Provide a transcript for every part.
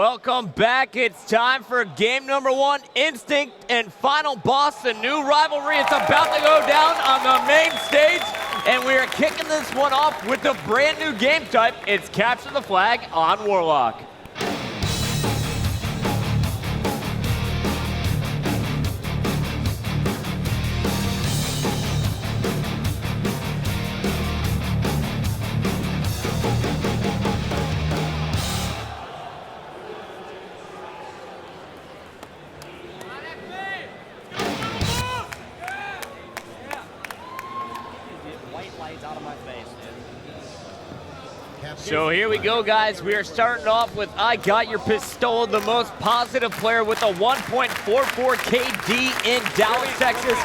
Welcome back. It's time for game number 1, Instinct and Final Boss, the new rivalry. It's about to go down on the main stage, and we are kicking this one off with a brand new game type. It's Capture the Flag on Warlock. So here we go, guys. We are starting off with I Got Your Pistol, the most positive player with a 1.44 KD in Dallas, Texas.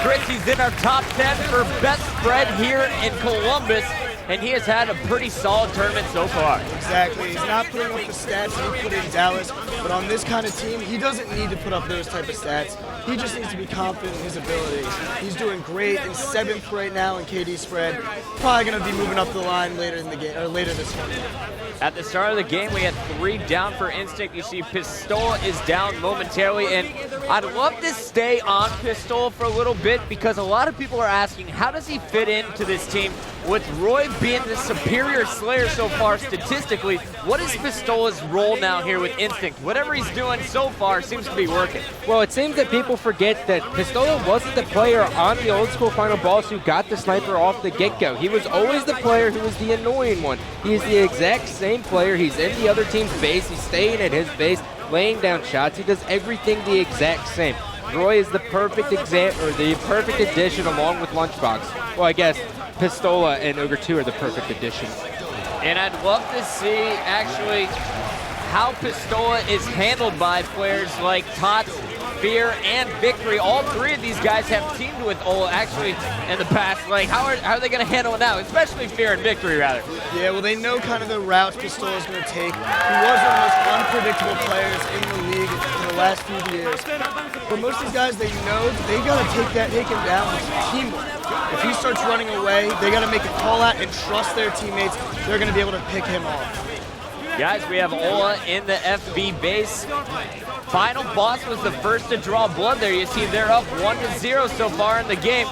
Chrissy's in our top 10 for best spread here in Columbus, and he has had a pretty solid tournament so far. Exactly. He's not putting up the stats that he put in Dallas, but on this kind of team, he doesn't need to put up those type of stats. He just needs to be confident in his abilities. He's doing great in 7th right now in KD spread. Probably going to be moving up the line later in the game, or later this tournament. At the start of the game, we had 3 down for Instinct. You see Pistola is down momentarily, and I'd love to stay on Pistola for a little bit because a lot of people are asking, how does he fit into this team? With Roy being the superior Slayer so far statistically, what is Pistola's role now here with Instinct? Whatever he's doing so far seems to be working. Well, it seems that people forget that Pistola wasn't the player on the old school Final Boss who got the sniper off the get-go. He was always the player who was the annoying one. He's the exact same player. He's in the other team's base. He's staying at his base, laying down shots. He does everything the exact same. Roy is the perfect the perfect addition along with Lunchbox. Well, I guess Pistola and Ogre 2 are the perfect addition. And I'd love to see actually how Pistola is handled by players like Tots, Fear, and Victory. All 3 of these guys have teamed with Ola actually in the past. Like, how are they going to handle it now? Especially Fear and Victory, rather. Yeah, well, they know kind of the routes Pistola is going to take. He was one of the most unpredictable players in the league in the last few years. But most of these guys, they know they got to take him down with teamwork. If he starts running away, they got to make a call out and trust their teammates. They're going to be able to pick him off. Guys, we have Ola in the FB base. Final Boss was the first to draw blood there. You see they're up 1-0 so far in the game.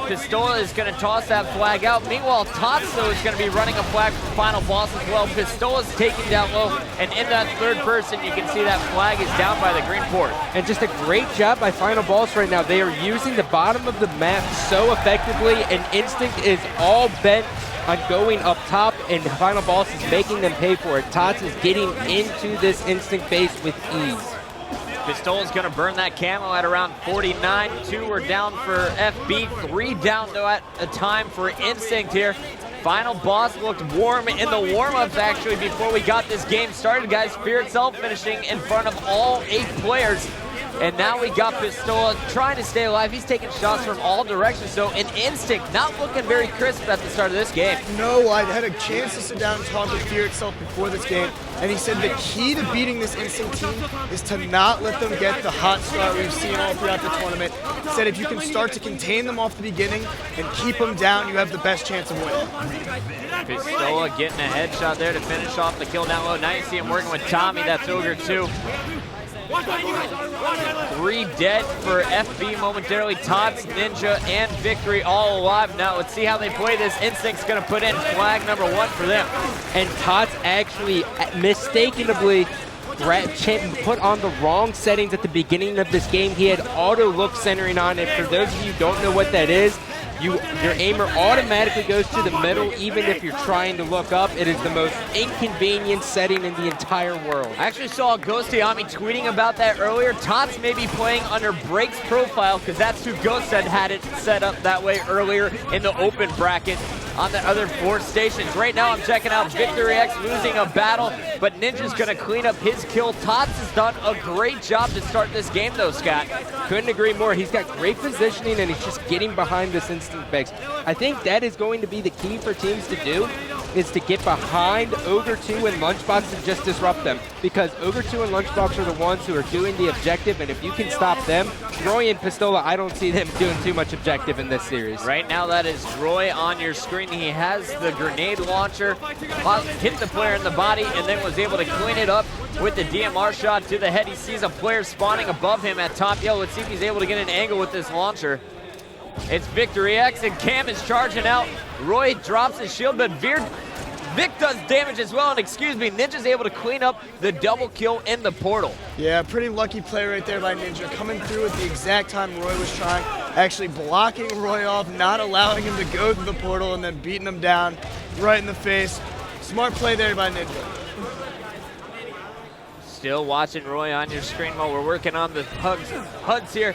Pistola is going to toss that flag out. Meanwhile, Tatsu is going to be running a flag for Final Boss as well. Pistola's taken down low, and in that third person, you can see that flag is down by the green port. And just a great job by Final Boss right now. They are using the bottom of the map so effectively, and Instinct is all bent on going up top, and Final Boss is making them pay for it. Tots is getting into this Instinct base with ease. Pistola's gonna burn that camo at around 49. 2 are down for FB, 3 down though at a time for Instinct here. Final Boss looked warm in the warm-ups actually before we got this game started, guys. Fear itself finishing in front of all 8 players. And now we got Pistola trying to stay alive. He's taking shots from all directions, so an Instinct not looking very crisp at the start of this game. No, I had a chance to sit down and talk with Fear itself before this game, and he said the key to beating this Instinct team is to not let them get the hot start we've seen all throughout the tournament. He said if you can start to contain them off the beginning and keep them down, you have the best chance of winning. Pistola getting a headshot there to finish off the kill down low. Now you see him working with Tommy, that's Ogre 2. 3 dead for FB momentarily. Tots, Ninja, and Victory all alive. Now let's see how they play this. Instinct's gonna put in flag number 1 for them. And Tots actually mistakenly put on the wrong settings at the beginning of this game. He had auto look centering on it. For those of you who don't know what that is, your aimer automatically goes to the middle even if you're trying to look up. It is the most inconvenient setting in the entire world. I actually saw Ghostiami tweeting about that earlier. Tots may be playing under Break's profile because that's who Ghost had it set up that way earlier in the open bracket on the other 4 stations. Right now I'm checking out Victory X losing a battle, but Ninja's gonna clean up his kill. Tots has done a great job to start this game though, Scott. Couldn't agree more. He's got great positioning and he's just getting behind this Instinct base. I think that is going to be the key for teams to do. is to get behind Ogre 2 and Lunchbox and just disrupt them. Because Ogre 2 and Lunchbox are the ones who are doing the objective, and if you can stop them, Roy and Pistola, I don't see them doing too much objective in this series. Right now, that is Roy on your screen. He has the grenade launcher, hit the player in the body, and then was able to clean it up with the DMR shot to the head. He sees a player spawning above him at top yellow. Let's see if he's able to get an angle with this launcher. It's Victory X, and Cam is charging out. Roy drops his shield, but Vic does damage as well, and Ninja's able to clean up the double kill in the portal. Yeah, pretty lucky play right there by Ninja, coming through at the exact time Roy was trying, actually blocking Roy off, not allowing him to go through the portal, and then beating him down right in the face. Smart play there by Ninja. Still watching Roy on your screen while we're working on the HUDs here.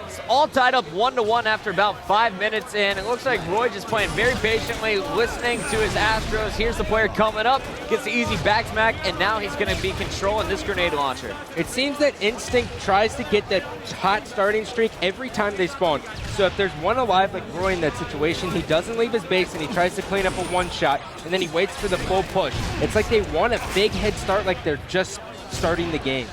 It's all tied up 1-1 after about 5 minutes, and it looks like Roy just playing very patiently, listening to his Astros. Here's the player coming up, gets the easy back smack, and now he's going to be controlling this grenade launcher. It seems that Instinct tries to get that hot starting streak every time they spawn. So if there's one alive like Roy in that situation, he doesn't leave his base and he tries to clean up a one-shot, and then he waits for the full push. It's like they want a big head start, like they're just starting the game.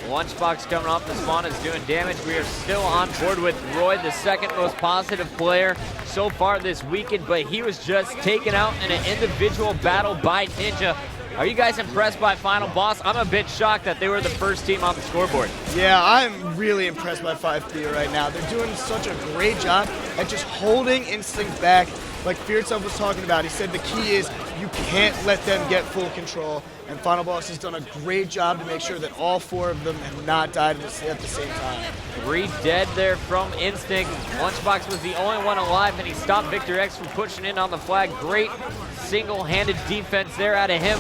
Lunchbox coming off the spawn is doing damage. We are still on board with Roy, the second most positive player so far this weekend, but he was just taken out in an individual battle by Ninja. Are you guys impressed by Final Boss? I'm a bit shocked that they were the first team on the scoreboard. Yeah, I'm really impressed by 5B right now. They're doing such a great job at just holding Instinct back. Like Fear Itself was talking about, he said the key is you can't let them get full control. And Final Boss has done a great job to make sure that all 4 of them have not died at the same time. 3 dead there from Instinct. Lunchbox was the only one alive, and he stopped Victor X from pushing in on the flag. Great single-handed defense there out of him.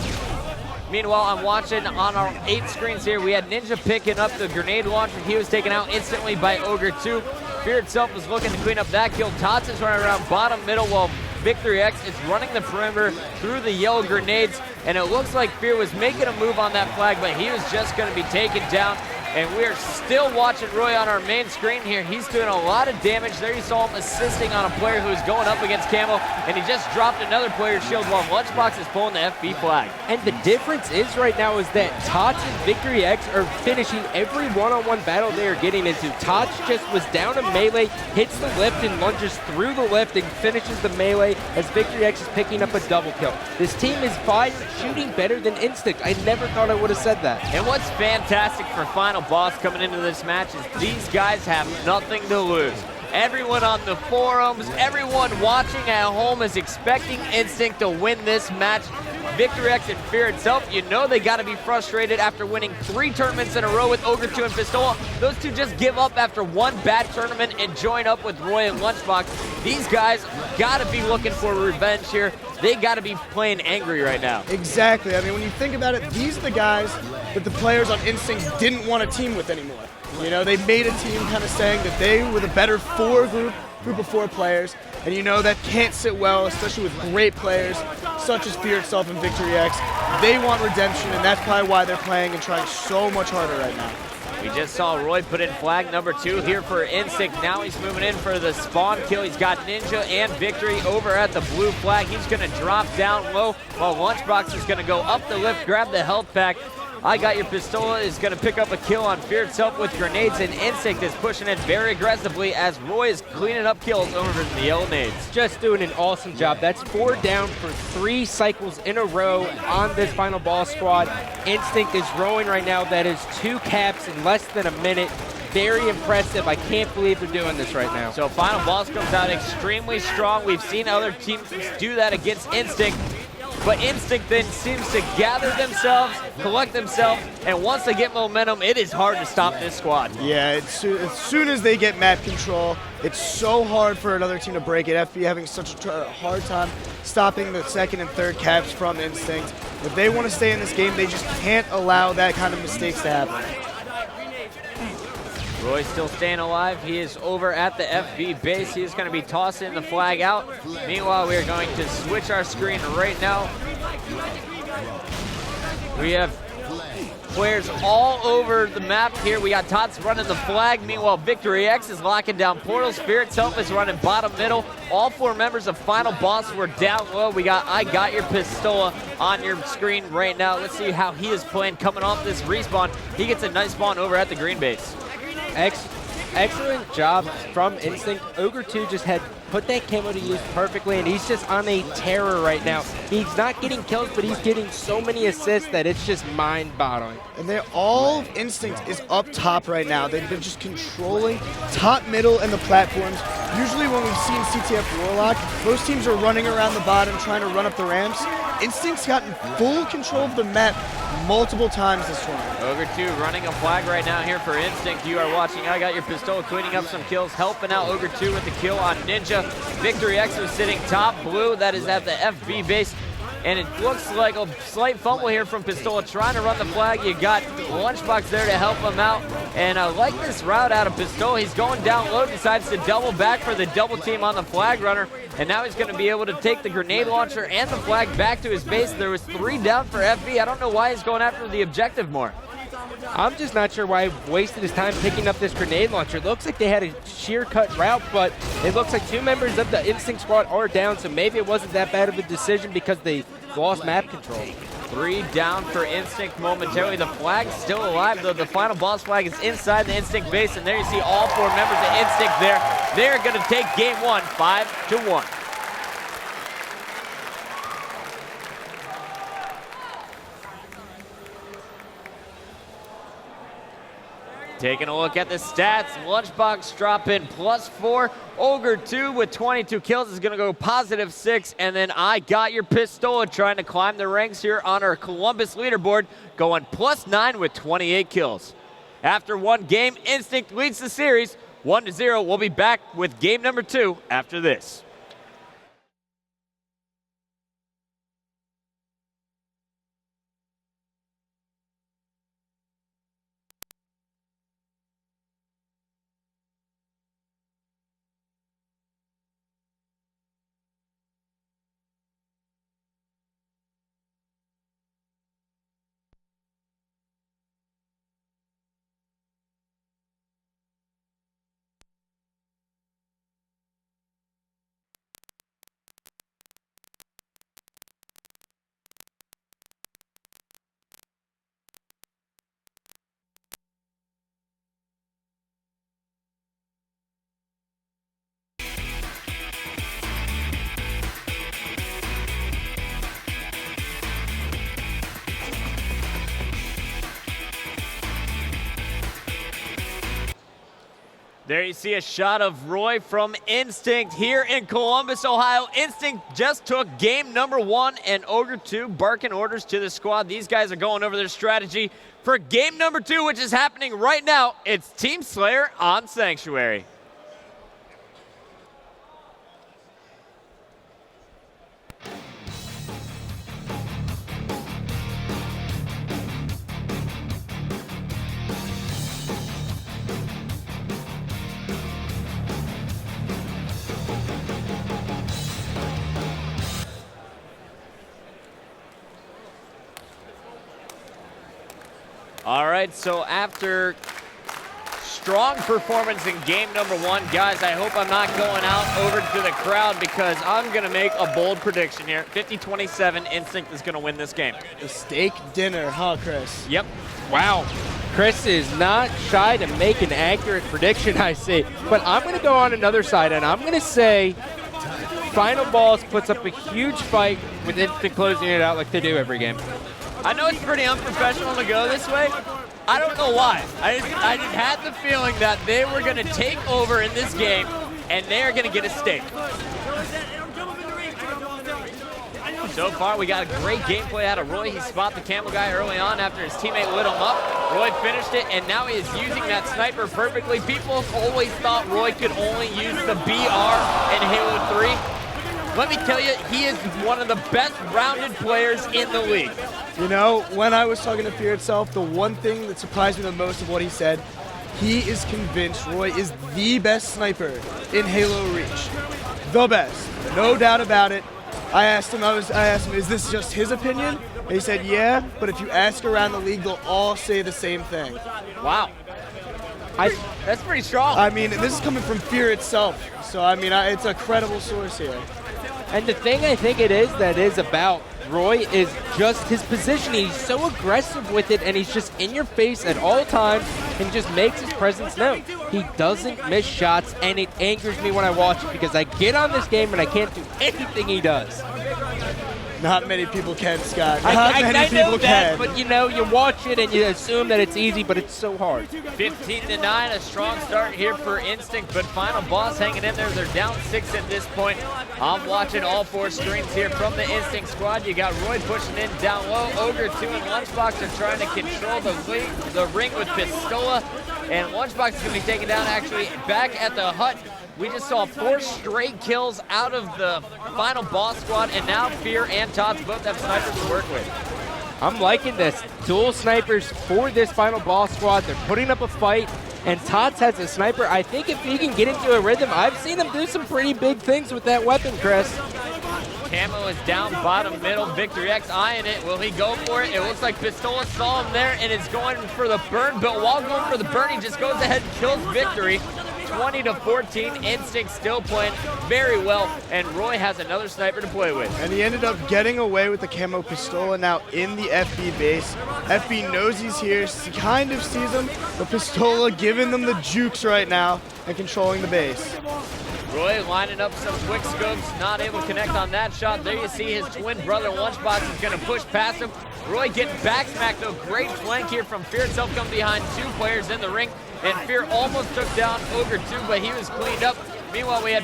Meanwhile, I'm watching on our 8 screens here. We had Ninja picking up the grenade launcher. He was taken out instantly by Ogre 2. Fear Itself was looking to clean up that kill. Tots is running around bottom middle while Victory X is running the perimeter through the yellow grenades, and it looks like Fear was making a move on that flag, but he was just going to be taken down. And we're still watching Roy on our main screen here. He's doing a lot of damage. There you saw him assisting on a player who was going up against Camo, and he just dropped another player's shield while Lunchbox is pulling the FB flag. And the difference is right now is that Tots and Victory X are finishing every one-on-one battle they are getting into. Tots just was down a melee, hits the lift and lunges through the lift and finishes the melee as Victory X is picking up a double kill. This team is shooting better than Instinct. I never thought I would have said that. And what's fantastic for Final Boss coming into this match is these guys have nothing to lose. Everyone on the forums, everyone watching at home is expecting Instinct to win this match. Victory X and Fear Itself, you know they got to be frustrated after winning 3 tournaments in a row with Ogre 2 and Pistola. Those two just give up after one bad tournament and join up with Roy and Lunchbox. These guys got to be looking for revenge here. They got to be playing angry right now. Exactly. I mean, when you think about it, these are the guys that the players on Instinct didn't want to team with anymore. You know, they made a team kind of saying that they were the better group of 4 players, and you know that can't sit well, especially with great players such as Fear Itself and Victory X. They want redemption, and that's probably why they're playing and trying so much harder right now. We just saw Roy put in flag number 2 here for Instinct. Now he's moving in for the spawn kill. He's got Ninja and Victory over at the blue flag. He's going to drop down low while Lunchbox is going to go up the lift, grab the health pack. I Got Your Pistola is going to pick up a kill on Fear Itself with grenades, and Instinct is pushing in very aggressively as Roy is cleaning up kills over the yellow nades. Just doing an awesome job. That's 4 down for 3 cycles in a row on this Final Boss squad. Instinct is rolling right now. That is 2 caps in less than a minute. Very impressive. I can't believe they're doing this right now. So Final Boss comes out extremely strong. We've seen other teams do that against Instinct. But Instinct then seems to gather themselves, collect themselves, and once they get momentum, it is hard to stop this squad. Yeah, as soon as they get map control, it's so hard for another team to break it. FB having such a hard time stopping the 2nd and 3rd caps from Instinct. If they want to stay in this game, they just can't allow that kind of mistakes to happen. Roy's still staying alive. He is over at the FB base. He is going to be tossing the flag out. Meanwhile, we are going to switch our screen right now. We have players all over the map here. We got Tots running the flag. Meanwhile, Victory X is locking down Portal. Spirit Self is running bottom middle. All 4 members of Final Boss were down low. We got I Got Your Pistola on your screen right now. Let's see how he is playing coming off this respawn. He gets a nice spawn over at the green base. Excellent job from Instinct. Ogre 2 just had put that camo to use perfectly, and he's just on a terror right now. He's not getting kills, but he's getting so many assists that it's just mind-boggling. And they're all Instinct is up top right now. They've been just controlling top, middle, and the platforms. Usually when we've seen CTF Warlock, most teams are running around the bottom trying to run up the ramps. Instinct's gotten full control of the map multiple times this tournament. Ogre 2 running a flag right now here for Instinct. You are watching I Got Your Pistola cleaning up some kills, helping out Ogre 2 with the kill on Ninja. Victory X is sitting top blue. That is at the FB base. And it looks like a slight fumble here from Pistola trying to run the flag. You got Lunchbox there to help him out. And I like this route out of Pistola. He's going down low, decides to double back for the double team on the flag runner. And now he's going to be able to take the grenade launcher and the flag back to his base. There was 3 down for FB. I don't know why he's going after the objective more. I'm just not sure why he wasted his time picking up this grenade launcher. It looks like they had a sheer cut route, but it looks like 2 members of the Instinct squad are down, so maybe it wasn't that bad of a decision because they lost map control. 3 down for Instinct momentarily. The flag's still alive, though. The final boss flag is inside the Instinct base, and there you see all 4 members of Instinct there. They're going to take game 1, 5-1. Taking a look at the stats, Lunchbox dropping +4. Ogre 2 with 22 kills is going to go +6. And then I Got Your Pistola trying to climb the ranks here on our Columbus leaderboard, going +9 with 28 kills. After 1 game, Instinct leads the series 1-0. We'll be back with game number 2 after this. There you see a shot of Roy from Instinct here in Columbus, Ohio. Instinct just took game number 1, and Ogre 2 barking orders to the squad. These guys are going over their strategy for game number 2, which is happening right now. It's Team Slayer on Sanctuary. All right, so after strong performance in game number 1, guys, I hope I'm not going out over to the crowd because I'm going to make a bold prediction here. 50-27, Instinct is going to win this game. The steak dinner, huh, Chris? Yep. Wow. Chris is not shy to make an accurate prediction, I see. But I'm going to go on another side, and I'm going to say Final Boss puts up a huge fight with Instinct closing it out like they do every game. I know it's pretty unprofessional to go this way. I don't know why. I just had the feeling that they were going to take over in this game, and they are going to get a steak. So far, we got a great gameplay out of Roy. He spotted the Camel guy early on after his teammate lit him up. Roy finished it, and now he is using that sniper perfectly. People always thought Roy could only use the BR in Halo 3. Let me tell you, he is one of the best rounded players in the league. You know, when I was talking to Fear Itself, the one thing that surprised me the most of what he said, he is convinced Roy is the best sniper in Halo Reach. The best, no doubt about it. I asked him, is this just his opinion? And he said, yeah, but if you ask around the league, they'll all say the same thing. Wow. That's pretty strong. I mean, this is coming from Fear itself. So, I mean, it's a credible source here. And the thing I think it is that is about Roy is just his positioning. He's so aggressive with it, and he's just in your face at all times and just makes his presence known. He doesn't miss shots, and it angers me when I watch it because I get on this game and I can't do anything he does. Not many people can, Scott. I know that, but you know, you watch it and you assume that it's easy, but it's so hard. 15-9, a strong start here for Instinct, but Final Boss hanging in there. They're down 6 at this point. I'm watching all 4 screens here from the Instinct squad. You got Roy pushing in down low. Ogre 2 and Lunchbox are trying to control the ring with Pistola, and Lunchbox is going to be taken down actually back at the hut. We just saw 4 straight kills out of the Final Boss squad, and now Fear and Tots both have snipers to work with. I'm liking this. Dual snipers for this Final Boss squad. They're putting up a fight, and Tots has a sniper. I think if he can get into a rhythm, I've seen him do some pretty big things with that weapon, Chris. Camo is down bottom middle. Victory X eyeing it. Will he go for it? It looks like Pistola saw him there and is going for the burn, but while going for the burn, he just goes ahead and kills Victory. 20-14, Instinct still playing very well, and Roy has another sniper to play with. And he ended up getting away with the camo Pistola now in the FB base. FB knows he's here, kind of sees him, but Pistola giving them the jukes right now and controlling the base. Roy lining up some quick scopes, not able to connect on that shot. There you see his twin brother Lunchbox is going to push past him. Roy getting back smacked though. Great flank here from Fear itself, coming behind 2 players in the ring. And Fear almost took down Ogre 2, but he was cleaned up. Meanwhile, we had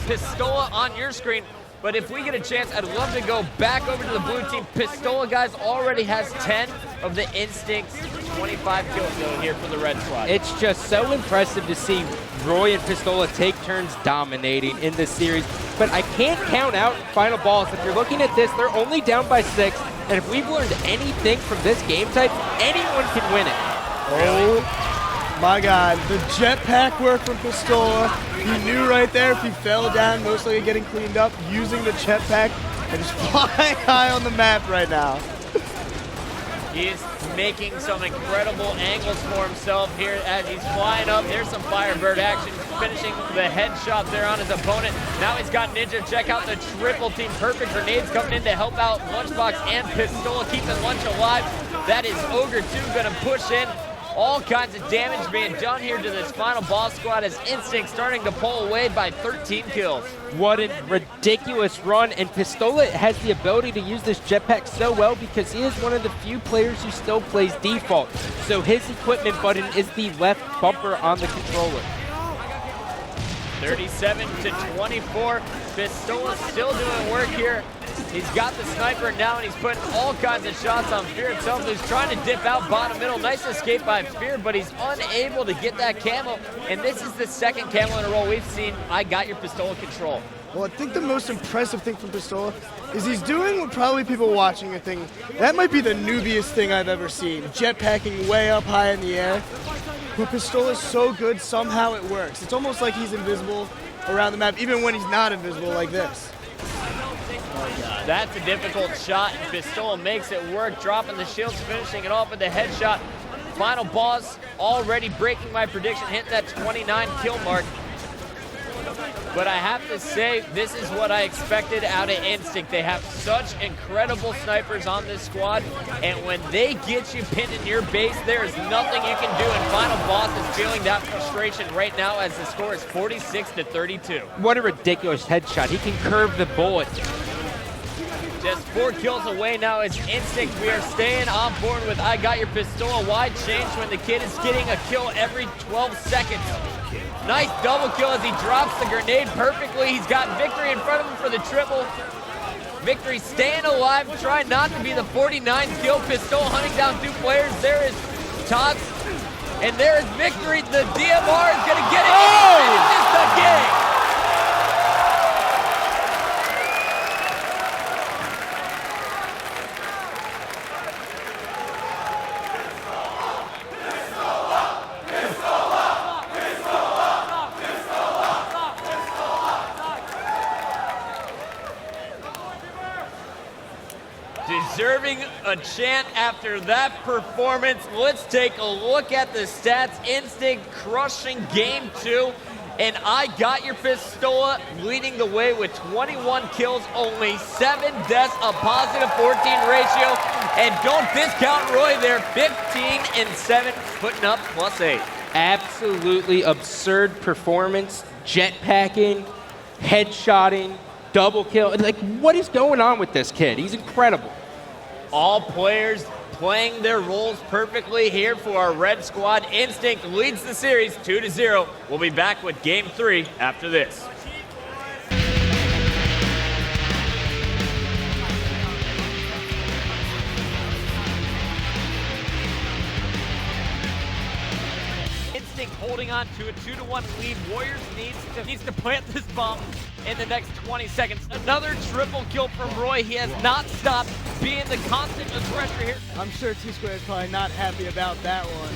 Pistola on your screen. But if we get a chance, I'd love to go back over to the blue team. Pistola, guys, already has 10 of the Instinct's 25 kills though here for the red squad. It's just so impressive to see Roy and Pistola take turns dominating in this series. But I can't count out Final Boss. If you're looking at this, they're only down by 6. And if we've learned anything from this game type, anyone can win it. Oh my God, the jetpack work from Pistola. He knew right there if he fell down, most likely getting cleaned up, using the jetpack and just flying high on the map right now. He is making some incredible angles for himself here as he's flying up. There's some Firebird action, finishing the headshot there on his opponent. Now he's got Ninja. Check out the triple team. Perfect grenades coming in to help out Lunchbox and Pistola, keeping Lunch alive. That is Ogre 2 going to push in. All kinds of damage being done here to this Final Boss squad as Instinct starting to pull away by 13 kills. What a ridiculous run, and Pistola has the ability to use this jetpack so well because he is one of the few players who still plays default. So his equipment button is the left bumper on the controller. 37-24, Pistola still doing work here. He's got the sniper now, and he's putting all kinds of shots on Fear himself, who's trying to dip out bottom middle. Nice escape by Fear, but he's unable to get that camo. And this is the second camo in a row we've seen. I got your Pistola control. Well, I think the most impressive thing from Pistola is he's doing what probably people watching are thinking, that might be the noobiest thing I've ever seen. Jetpacking way up high in the air. But Pistola's so good, somehow it works. It's almost like he's invisible around the map, even when he's not invisible like this. That's a difficult shot, and Pistola makes it work, dropping the shields, finishing it off with the headshot. Final Boss already breaking my prediction, hitting that 29 kill mark. But I have to say, this is what I expected out of Instinct. They have such incredible snipers on this squad, and when they get you pinned in your base, there is nothing you can do, and Final Boss is feeling that frustration right now as the score is 46-32. What a ridiculous headshot. He can curve the bullet. Just 4 kills away now as Instinct. We are staying on board with I Got Your Pistola. Wide change when the kid is getting a kill every 12 seconds. Nice double kill as he drops the grenade perfectly. He's got Victory in front of him for the triple. Victory staying alive, trying not to be the 49th kill. Pistola hunting down 2 players. There is Tots, and there is Victory. The DMR is going to get it. Oh! He finishes the game. deserving a chant after that performance. Let's take a look at the stats. Instinct crushing game 2. And I got your Pistola leading the way with 21 kills, only 7 deaths, a +14 ratio. And don't discount Roy there, 15-7, putting up +8. Absolutely absurd performance, jetpacking, headshotting, double kill. Like, what is going on with this kid? He's incredible. All players playing their roles perfectly here for our red squad. Instinct leads the series 2-0. We'll be back with game 3 after this. Instinct holding on to a 2-1 lead. Warriors needs to plant this bomb in the next 20 seconds. Another triple kill from Roy. He has not stopped being the constant aggressor here. I'm sure T-Square is probably not happy about that one.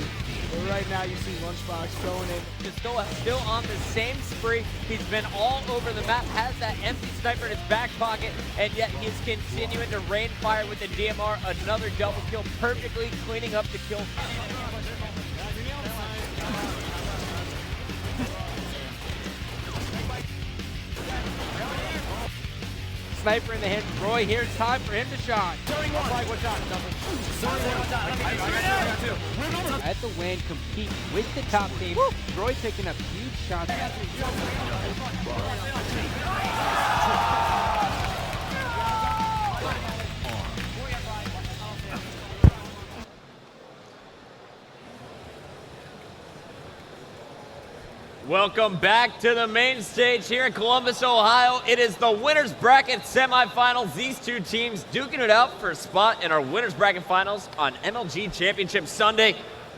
But right now you see Lunchbox going in. Pistola still on the same spree. He's been all over the map, has that empty sniper in his back pocket, and yet he's continuing to rain fire with the DMR. Another double kill, perfectly cleaning up the kill. Sniper in the hand. Roy, here's time for him to shine. At the win, compete with the top team. Roy picking up huge shots. Welcome back to the main stage here in Columbus, Ohio. It is the winners bracket semifinals. These two teams duking it out for a spot in our winners bracket finals on MLG Championship Sunday.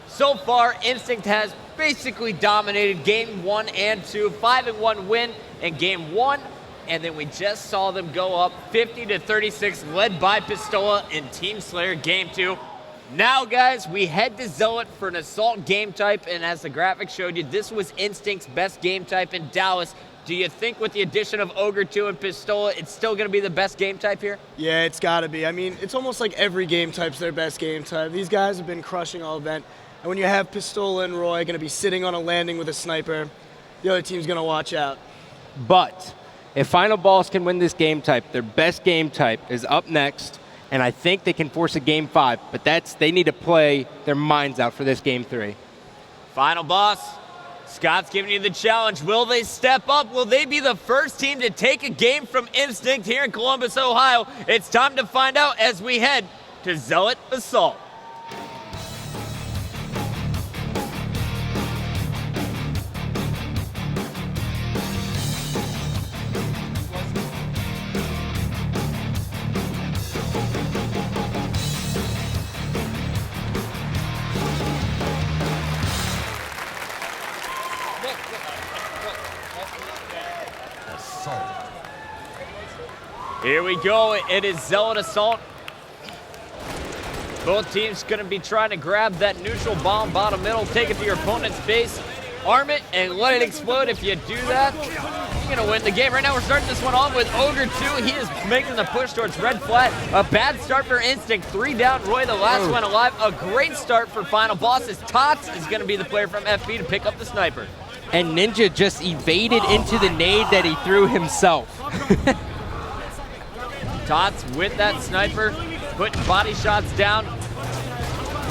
So far, Instinct has basically dominated game 1 and 2, 5-1 win in game 1, and then we just saw them go up 50-36, led by Pistola in Team Slayer game 2. Now, guys, we head to Zealot for an assault game type, and as the graphic showed you, this was Instinct's best game type in Dallas. Do you think with the addition of Ogre 2 and Pistola, it's still going to be the best game type here? Yeah, it's got to be. I mean, it's almost like every game type's their best game type. These guys have been crushing all event, and when you have Pistola and Roy going to be sitting on a landing with a sniper, the other team's going to watch out. But if Final Boss can win this game type, their best game type is up next. And I think they can force a game 5, but they need to play their minds out for this game 3. Final Boss, Scott's giving you the challenge. Will they step up? Will they be the first team to take a game from Instinct here in Columbus, Ohio? It's time to find out as we head to Zealot Assault. Here we go, it is Zealot Assault. Both teams gonna be trying to grab that neutral bomb, bottom middle, take it to your opponent's base, arm it, and let it explode. If you do that, you're gonna win the game. Right now we're starting this one off with Ogre 2. He is making the push towards red flat. A bad start for Instinct, 3 down, Roy the last one alive. A great start for Final Boss as Tots is gonna be the player from FB to pick up the sniper. And Ninja just evaded into the nade that he threw himself. Tots with that sniper, putting body shots down.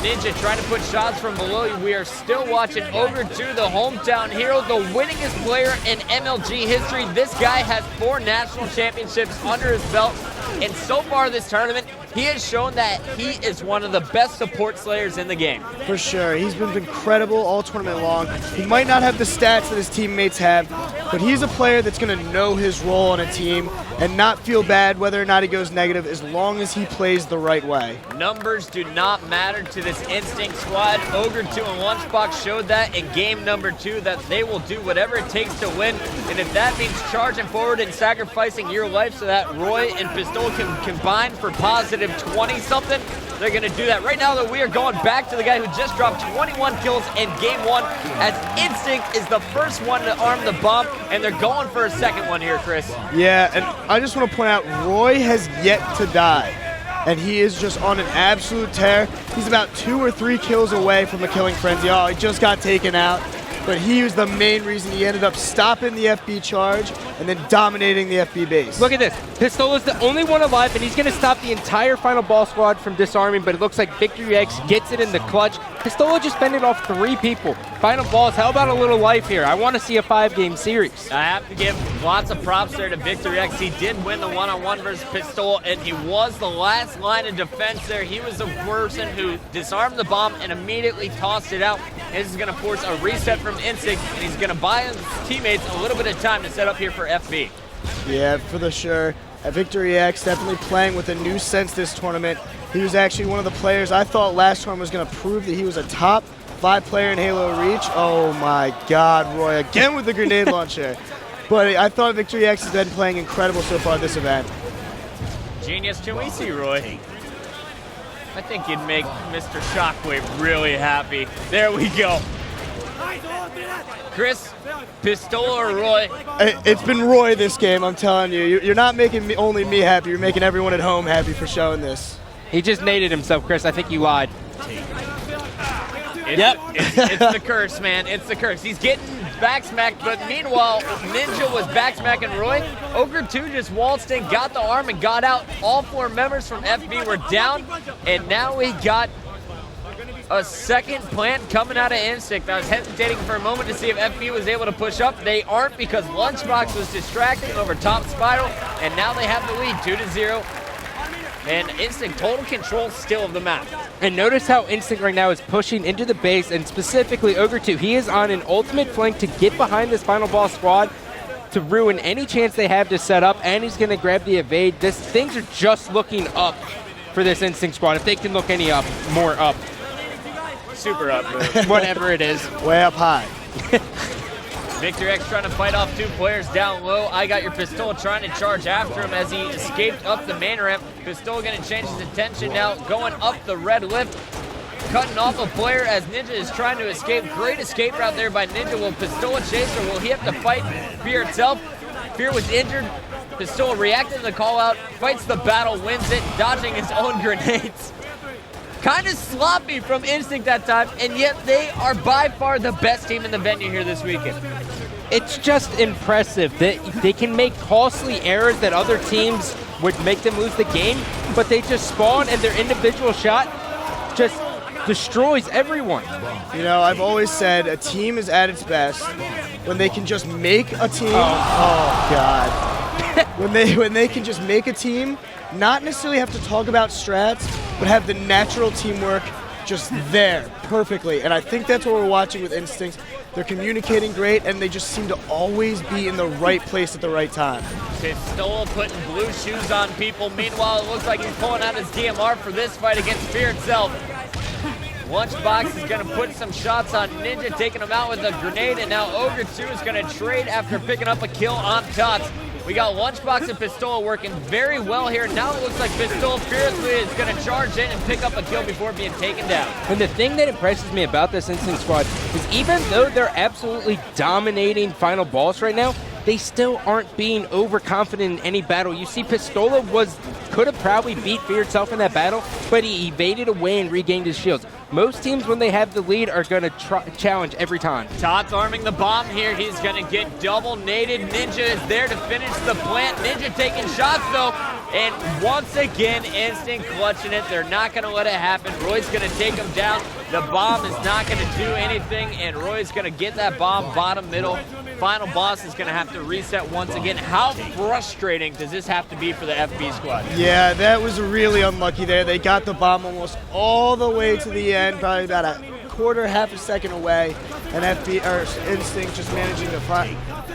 Ninja trying to put shots from below. We are still watching Ogre 2, the hometown hero, the winningest player in MLG history. This guy has 4 national championships under his belt. And so far this tournament, he has shown that he is one of the best support slayers in the game. For sure. He's been incredible all tournament long. He might not have the stats that his teammates have, but he's a player that's going to know his role on a team and not feel bad whether or not he goes negative as long as he plays the right way. Numbers do not matter to this Instinct squad. Ogre 2 and Lunchbox showed that in game number 2 that they will do whatever it takes to win. And if that means charging forward and sacrificing your life so that Roy and Pistola can combine for positive 20-something, they're going to do that. Right now, though, we are going back to the guy who just dropped 21 kills in game 1 as Instinct is the first one to arm the bomb, and they're going for a second one here, Chris. Yeah, and I just want to point out, Roy has yet to die. and he is just on an absolute tear. He's about 2 or 3 kills away from a killing frenzy. Oh, he just got taken out. But he was the main reason he ended up stopping the FB charge and then dominating the FB base. Look at this. Pistola's the only one alive, and he's going to stop the entire final ball squad from disarming, but it looks like Victory X gets it in the clutch. Pistola just fended off 3 people. Final balls, how about a little life here? I want to see a 5-game series. I have to give lots of props there to Victory X. He did win the one-on-one versus Pistola, and he was the last line of defense there. He was the person who disarmed the bomb and immediately tossed it out. This is going to force a reset from Instinct, and he's going to buy his teammates a little bit of time to set up here for FB. Yeah, for the sure. Victory X definitely playing with a new sense this tournament. He was actually one of the players I thought last tournament was going to prove that he was a top 5 player in Halo Reach. Oh my God, Roy, again with the grenade launcher. But I thought Victory X has been playing incredible so far this event. Genius too easy, Roy. I think you'd make Mr. Shockwave really happy. There we go. Chris, Pistola or Roy? It's been Roy this game, I'm telling you. You're not making only me happy, you're making everyone at home happy for showing this. He just naded himself, Chris. I think you lied. It's the curse, man. It's the curse. He's getting backsmacked, but meanwhile, Ninja was backsmacking Roy. Ogre 2 just waltzed in, got the arm, and got out. All 4 members from FB were down, and now we got a second plant coming out of Instinct. I was hesitating for a moment to see if FB was able to push up. They aren't, because Lunchbox was distracting over top Spiral, and now they have the lead, 2-0. And Instinct total control still of the map. And notice how Instinct right now is pushing into the base, and specifically Ogre 2. He is on an ultimate flank to get behind this final ball squad to ruin any chance they have to set up, and he's going to grab the evade. Things are just looking up for this Instinct squad, if they can look any up, more up. Super up, whatever it is. Way up high. Victor X trying to fight off 2 players down low. I got your Pistola trying to charge after him as he escaped up the main ramp. Pistola going to change his attention now, going up the red lift, cutting off a player as Ninja is trying to escape. Great escape route there by Ninja. Will Pistola chase, or will he have to fight Fear itself? Fear was injured. Pistola reacted to the call out, fights the battle, wins it, dodging his own grenades. Kind of sloppy from Instinct that time, and yet they are by far the best team in the venue here this weekend. It's just impressive that they can make costly errors that other teams would make them lose the game, but they just spawn and their individual shot just destroys everyone. You know, I've always said a team is at its best when they can just make a team. Oh God. when they can just make a team, not necessarily have to talk about strats, but have the natural teamwork just there perfectly. And I think that's what we're watching with Instinct. They're communicating great, and they just seem to always be in the right place at the right time. Pistola putting blue shoes on people. Meanwhile, it looks like he's pulling out his DMR for this fight against Fear itself. Lunchbox is going to put some shots on Ninja, taking him out with a grenade, and now Ogre 2 is going to trade after picking up a kill on Tots. We got Lunchbox and Pistola working very well here. Now it looks like Pistola fearlessly is going to charge in and pick up a kill before being taken down. And the thing that impresses me about this Instinct squad is even though they're absolutely dominating final balls right now, they still aren't being overconfident in any battle. You see, Pistola could have probably beat Fear itself in that battle, but he evaded away and regained his shields. Most teams, when they have the lead, are going to challenge every time. Tots arming the bomb here. He's going to get double naded. Ninja is there to finish the plant. Ninja taking shots, though. And once again, Instinct clutching it. They're not going to let it happen. Roy's going to take him down. The bomb is not going to do anything, and Roy's going to get that bomb bottom middle. Final boss is going to have to reset once again. How frustrating does this have to be for the FB squad? Yeah, that was really unlucky there. They got the bomb almost all the way to the end, probably about a quarter, half a second away, and Instinct just managing to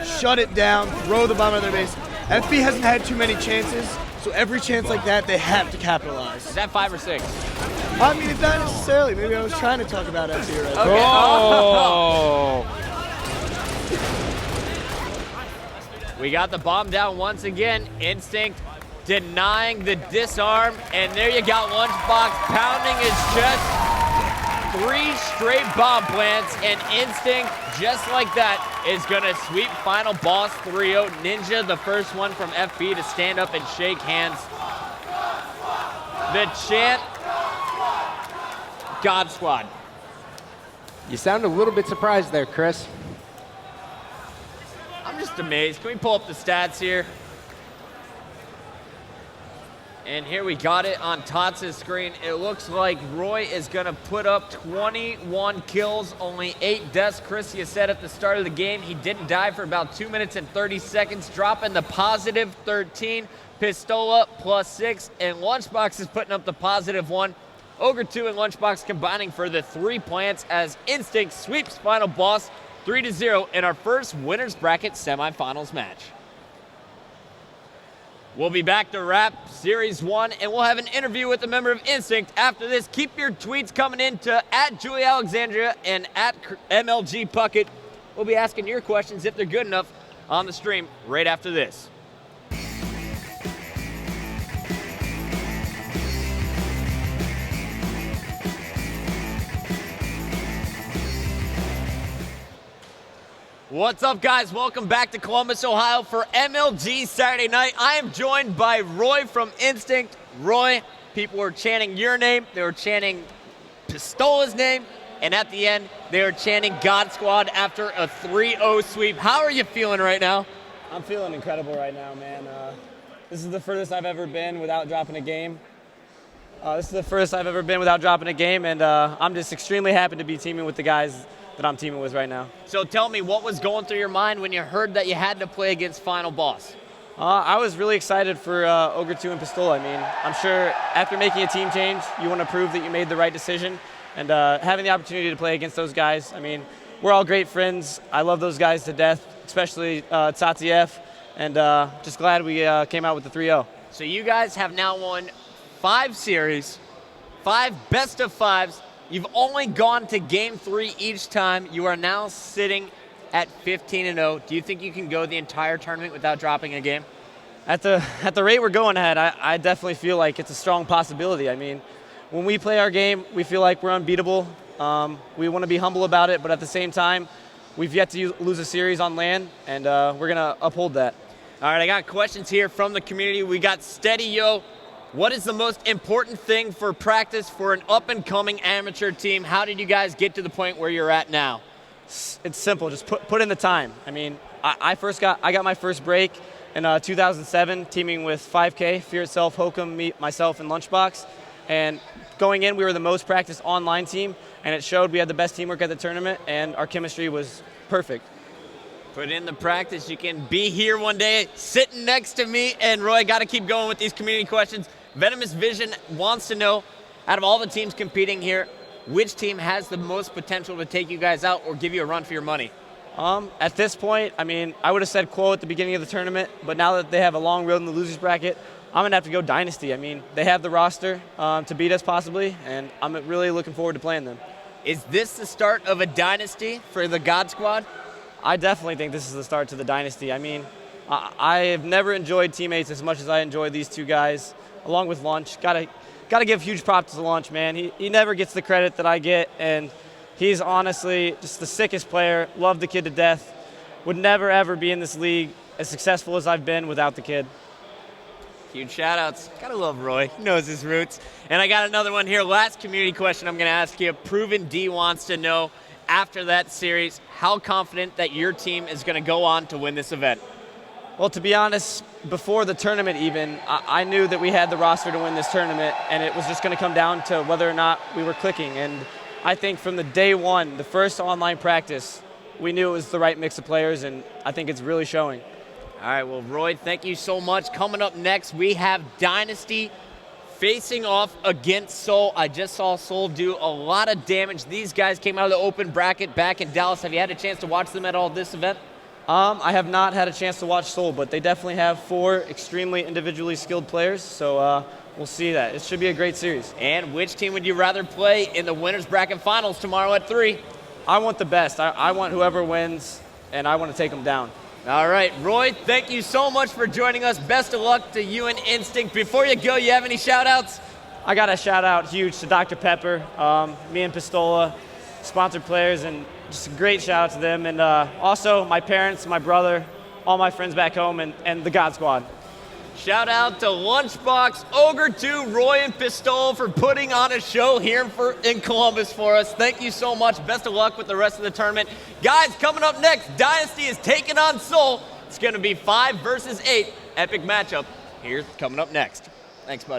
shut it down, throw the bomb out of their base. FB hasn't had too many chances, so every chance like that, they have to capitalize. Is that 5 or 6? I mean, it's not necessarily. Maybe I was trying to talk about FB right now. Okay. Oh! We got the bomb down once again. Instinct denying the disarm, and there you got Lunchbox pounding his chest. 3 straight bomb plants, and Instinct, just like that, is gonna sweep final boss 3-0. Ninja, the first one from FB to stand up and shake hands. the chant, God Squad. You sound a little bit surprised there, Chris. I'm just amazed. Can we pull up the stats here? And here we got it on Tots' screen. It looks like Roy is going to put up 21 kills, only 8 deaths. Chris, you said at the start of the game he didn't die for about 2 minutes and 30 seconds, dropping the positive 13. Pistola +6, and Lunchbox is putting up the +1. Ogre 2 and Lunchbox combining for the 3 plants as Instinct sweeps Final Boss 3-0 in our first winner's bracket semifinals match. We'll be back to wrap Series 1, and we'll have an interview with a member of Instinct after this. Keep your tweets coming in to @JuliaAlexandria and @MLG Puckett. We'll be asking your questions, if they're good enough, on the stream right after this. What's up, guys? Welcome back to Columbus, Ohio for MLG Saturday Night. I am joined by Roy from Instinct. Roy, people were chanting your name, they were chanting Pistola's name, and at the end, they were chanting God Squad after a 3-0 sweep. How are you feeling right now? I'm feeling incredible right now, man. This is the furthest I've ever been without dropping a game. And I'm just extremely happy to be teaming with the guys that I'm teaming with right now. So tell me, what was going through your mind when you heard that you had to play against Final Boss? I was really excited for Ogre 2 and Pistola. I mean, I'm sure after making a team change, you want to prove that you made the right decision. And having the opportunity to play against those guys, I mean, we're all great friends. I love those guys to death, especially Tatief. And just glad we came out with the 3-0. So you guys have now won 5 series, 5 best of 5s. You've only gone to game 3 each time. You are now sitting at 15-0. Do you think you can go the entire tournament without dropping a game? At the rate we're going at, I definitely feel like it's a strong possibility. I mean, when we play our game, we feel like we're unbeatable. We want to be humble about it, but at the same time, we've yet to lose a series on land, and we're going to uphold that. All right, I got questions here from the community. We got Steady Yo. What is the most important thing for practice for an up-and-coming amateur team? How did you guys get to the point where you're at now? It's simple. Just put in the time. I mean, I got my first break in 2007, teaming with 5K, Fear Itself, Hokum, myself, and Lunchbox. And going in, we were the most practiced online team, and it showed we had the best teamwork at the tournament, and our chemistry was perfect. Put in the practice. You can be here one day sitting next to me. And Roy, got to keep going with these community questions. Venomous Vision wants to know, out of all the teams competing here, which team has the most potential to take you guys out or give you a run for your money? At this point, I mean, I would have said Quo at the beginning of the tournament, but now that they have a long road in the losers bracket, I'm going to have to go Dynasty. I mean, they have the roster to beat us possibly, and I'm really looking forward to playing them. Is this the start of a dynasty for the God Squad? I definitely think this is the start to the dynasty. I mean, I have never enjoyed teammates as much as I enjoy these two guys, along with Lunch. Gotta give huge props to Lunch, man. He never gets the credit that I get, and he's honestly just the sickest player. Love the kid to death. Would never, ever be in this league as successful as I've been without the kid. Huge shout-outs. Gotta love Roy. He knows his roots. And I got another one here. Last community question I'm going to ask you. Proven D wants to know, after that series, how confident that your team is going to go on to win this event? Well, to be honest, before the tournament even, I knew that we had the roster to win this tournament, and it was just going to come down to whether or not we were clicking. And I think from the day one, the first online practice, we knew it was the right mix of players, and I think it's really showing. All right, well, Roy, thank you so much. Coming up next, we have Dynasty facing off against Soul. I just saw Soul do a lot of damage. These guys came out of the open bracket back in Dallas. Have you had a chance to watch them at all this event? I have not had a chance to watch Soul, but they definitely have 4 extremely individually skilled players, so we'll see that. It should be a great series. And which team would you rather play in the winner's bracket finals tomorrow at 3? I want the best. I want whoever wins, and I want to take them down. All right, Roy, thank you so much for joining us. Best of luck to you and Instinct. Before you go, you have any shout-outs? I got a shout-out huge to Dr. Pepper, me and Pistola, sponsored players, and just a great shout-out to them. And also my parents, my brother, all my friends back home, and the God Squad. Shout out to Lunchbox, Ogre 2, Roy, and Pistol for putting on a show here in Columbus for us. Thank you so much. Best of luck with the rest of the tournament. Guys, coming up next, Dynasty is taking on Seoul. It's going to be 5 versus 8. Epic matchup. Here's coming up next. Thanks, bud.